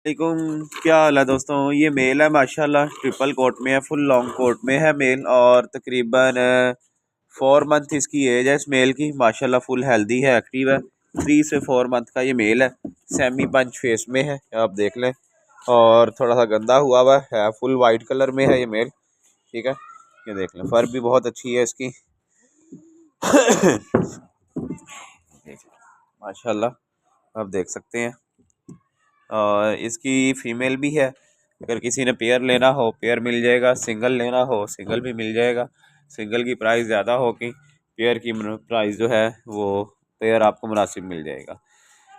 वालेकुम, क्या हाल है दोस्तों। ये मेल है माशाल्लाह, ट्रिपल कोट में है, फुल लॉन्ग कोट में है मेल, और तकरीबन 4 मंथ इसकी एज है इस मेल की। माशाल्लाह फुल हेल्दी है, एक्टिव है। 3 से 4 मंथ का ये मेल है। सेमी पंच फेस में है, आप देख लें। और थोड़ा सा गंदा हुआ है, फुल वाइट कलर में है ये मेल। ठीक है, ये देख लें, फर भी बहुत अच्छी है इसकी। माशाल्लाह आप देख सकते हैं। और इसकी फ़ीमेल भी है। अगर किसी ने पेयर लेना हो पेयर मिल जाएगा, सिंगल लेना हो सिंगल भी मिल जाएगा। सिंगल की प्राइस ज़्यादा होगी, पेयर की प्राइस जो है वो पेयर आपको मुनासिब मिल जाएगा।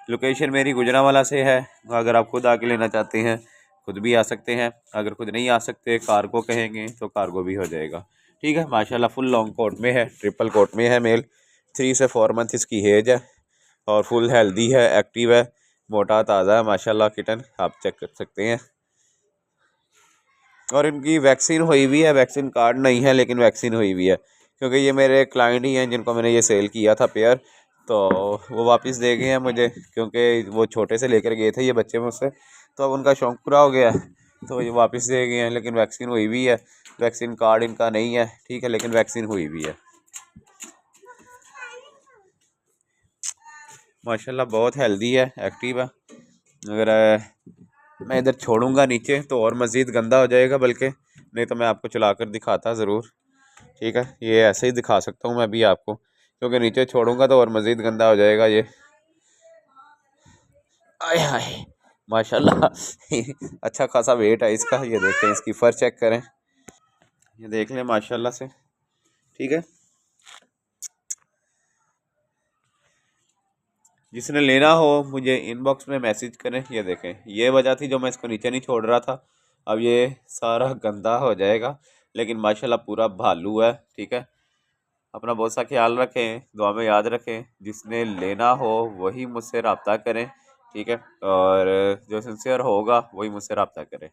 लोकेशन मेरी गुजरांवाला से है। अगर आप खुद आके लेना चाहते हैं खुद भी आ सकते हैं, अगर खुद नहीं आ सकते कार्गो कहेंगे तो कार्गो भी हो जाएगा। ठीक है, माशाल्लाह फुल लॉन्ग कोट में है, ट्रिपल कोट में है मेल। 3 से 4 मंथ इसकी एज है और फुल हेल्दी है, एक्टिव है, मोटा ताज़ा है माशाल्लाह किटन, आप चेक कर सकते हैं। और इनकी वैक्सीन हुई हुई है, वैक्सीन कार्ड नहीं है लेकिन वैक्सीन हुई हुई है, क्योंकि ये मेरे क्लाइंट ही हैं जिनको मैंने ये सेल किया था पेयर। तो वो वापस दे गए हैं मुझे, क्योंकि वो छोटे से लेकर गए थे ये बच्चे मुझसे, तो अब उनका शौक़ पूरा हो गया है, तो ये वापस दे गए हैं। लेकिन वैक्सीन हुई हुई है, वैक्सीन कार्ड इनका नहीं है, ठीक है, लेकिन वैक्सीन हुई हुई है। माशाल्लाह बहुत हेल्दी है, एक्टिव है। अगर मैं इधर छोड़ूंगा नीचे तो और मज़ीद गंदा हो जाएगा, बल्कि नहीं तो मैं आपको चला कर दिखाता ज़रूर। ठीक है, ये ऐसे ही दिखा सकता हूँ मैं भी आपको, क्योंकि नीचे छोड़ूंगा तो और मज़ीद गंदा हो जाएगा ये। आय हाय माशाल्लाह। अच्छा खासा वेट है इसका, ये देखें, इसकी फर चेक करें, ये देख लें माशाल्लाह से। ठीक है, जिसने लेना हो मुझे इनबॉक्स में मैसेज करें। ये देखें, ये वजह थी जो मैं इसको नीचे नहीं छोड़ रहा था, अब ये सारा गंदा हो जाएगा, लेकिन माशाल्लाह पूरा भालू है। ठीक है, अपना बहुत सा ख्याल रखें, दुआ में याद रखें। जिसने लेना हो वही मुझसे रब्ता करें। ठीक है, और जो सिंसियर होगा वही मुझसे रब्ता करें।